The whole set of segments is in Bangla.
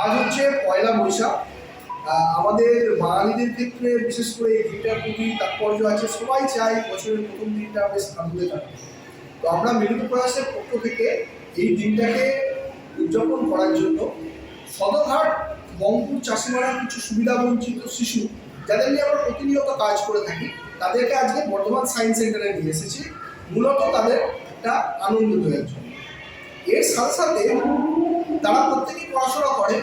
আজ হচ্ছে পয়লা বৈশাখ। আমাদের বাঙালিদের ক্ষেত্রে বিশেষ করে এই দিনটার খুবই তাৎপর্য আছে। সবাই চায় বছরের প্রথম দিনটা বেশ আনন্দে থাকে। তো আমরা মিলিত প্রয়াসের পক্ষ থেকে এই দিনটাকে উদযাপন করার জন্য সদরঘাট বঙ্কুর চাষিমারার কিছু সুবিধা বঞ্চিত শিশু যাদের নিয়ে আমরা প্রতিনিয়ত কাজ করে থাকি, তাদেরকে আজকে বর্ধমান সায়েন্স সেন্টারে নিয়ে এসেছি মূলত তাদের একটা আনন্দ দেওয়ার জন্য। এর সাথে সাথে তারা প্রত্যেকেই পড়াশোনা করে,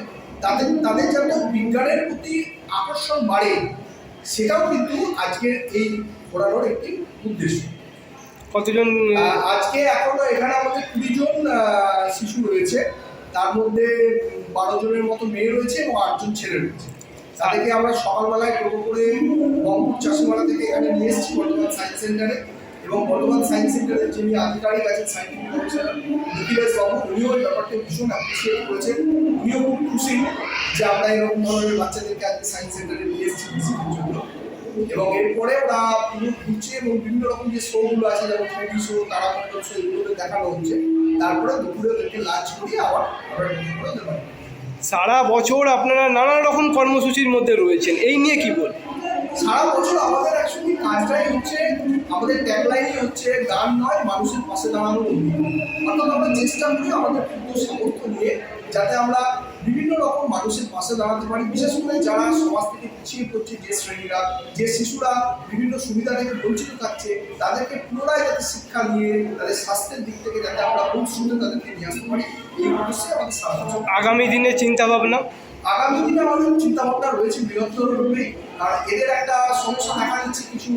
তাদের তাদের যাতে বিজ্ঞানের প্রতি আকর্ষণ বাড়ে, সেটাও কিন্তু আজকের এই ঘোরানোর একটি উদ্দেশ্য। কতজন? আজকে এখনো এখানে আমাদের 20 জন শিশু রয়েছে, তার মধ্যে 12 জনের মতো মেয়ে রয়েছে এবং 8 জন ছেলে রয়েছে। তাদেরকে আমরা সকালবেলায় টোটো করে বঙ্কুর চাষিমারা থেকে এখানে নিয়ে এসেছি বর্ধমান সায়েন্স সেন্টারে। এবং বর্ধমান সায়েন্স সেন্টারের যিনি আধিকারিক আছেন সায়েন্টিফিক অফিসার নিখিলেশ বাবু, উনিও এই ব্যাপারটা ভীষণ অ্যাপ্রিসিয়েট করেছেন। উনিও খুব খুশি যে আমরা এরকম ধরনের বাচ্চাদেরকে আজকে সায়েন্স সেন্টারে নিয়ে এসেছি ভিজিটের জন্য। এবং এরপরে ওরা পুরো ঘুরছে এবং বিভিন্ন রকম যে শোগুলো আছে, যেমন টিভি শো, তারামণ্ডল শো, এগুলোতে দেখানো হচ্ছে। তারপরে দুপুরে ওদেরকে লাঞ্চ করিয়ে আবার আমরা রেডি করে দেবো। সারা বছর আপনারা নানা রকম কর্মসূচির মধ্যে রয়েছেন, এই নিয়ে কি বল? সারা বছর আমাদের অ্যাকচুয়ালি কাজটাই হচ্ছে, আমাদের ট্যাগলাইনই হচ্ছে গান নয় মানুষের পাশে দাঁড়ানো। অর্থাৎ আমরা চেষ্টা করি আমাদের ক্ষুদ্র সামর্থ্য নিয়ে যাতে আমরা বিভিন্ন রকম মানুষের পাশে দাঁড়াতে পারি, বিশেষ করে যারা সমাজ থেকে পিছিয়ে পড়ছে, যে শ্রেণীরা, যে শিশুরা বিভিন্ন সুবিধা থেকে বঞ্চিত থাকছে, তাদেরকে পুনরায় যাতে শিক্ষা দিয়ে তাদের স্বাস্থ্যের দিক থেকে যাতে আমরা খুব সুন্দর তাদেরকে নিয়ে আসতে পারি, এই উদ্দেশ্যে আমাদের সারা বছর। আগামী দিনে চিন্তা ভাবনা? আগামী দিনে আমাদের চিন্তাভাবনা রয়েছে বৃহত্তর রূপে। আর এদের একটা সমস্যা দেখা যাচ্ছে, কিছু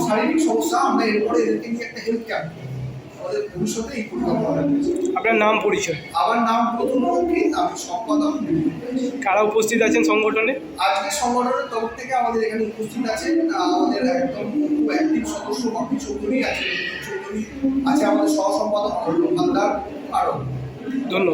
শারীরিক সমস্যা। আমরা এরপরে এদেরকে নিয়ে একটা হেলথ ক্যাম্প আমাদের ভবিষ্যতে এই পরিকল্পনা রয়েছে। আপনার নাম পরিচয়? আমার নাম প্রথম রক্ষিত, আমি সম্পাদক। কারা উপস্থিত আছেন সংগঠনে? আজকে সংগঠনের তরফ থেকে আমাদের এখানে উপস্থিত আছেন আমাদের একদম খুব অ্যাক্টিভ সদস্য বাপি চৌধুরী আছে, চৌধুরী আছে, আমাদের সহ সম্পাদক অরণ্য হালদার, আরও। ধন্যবাদ।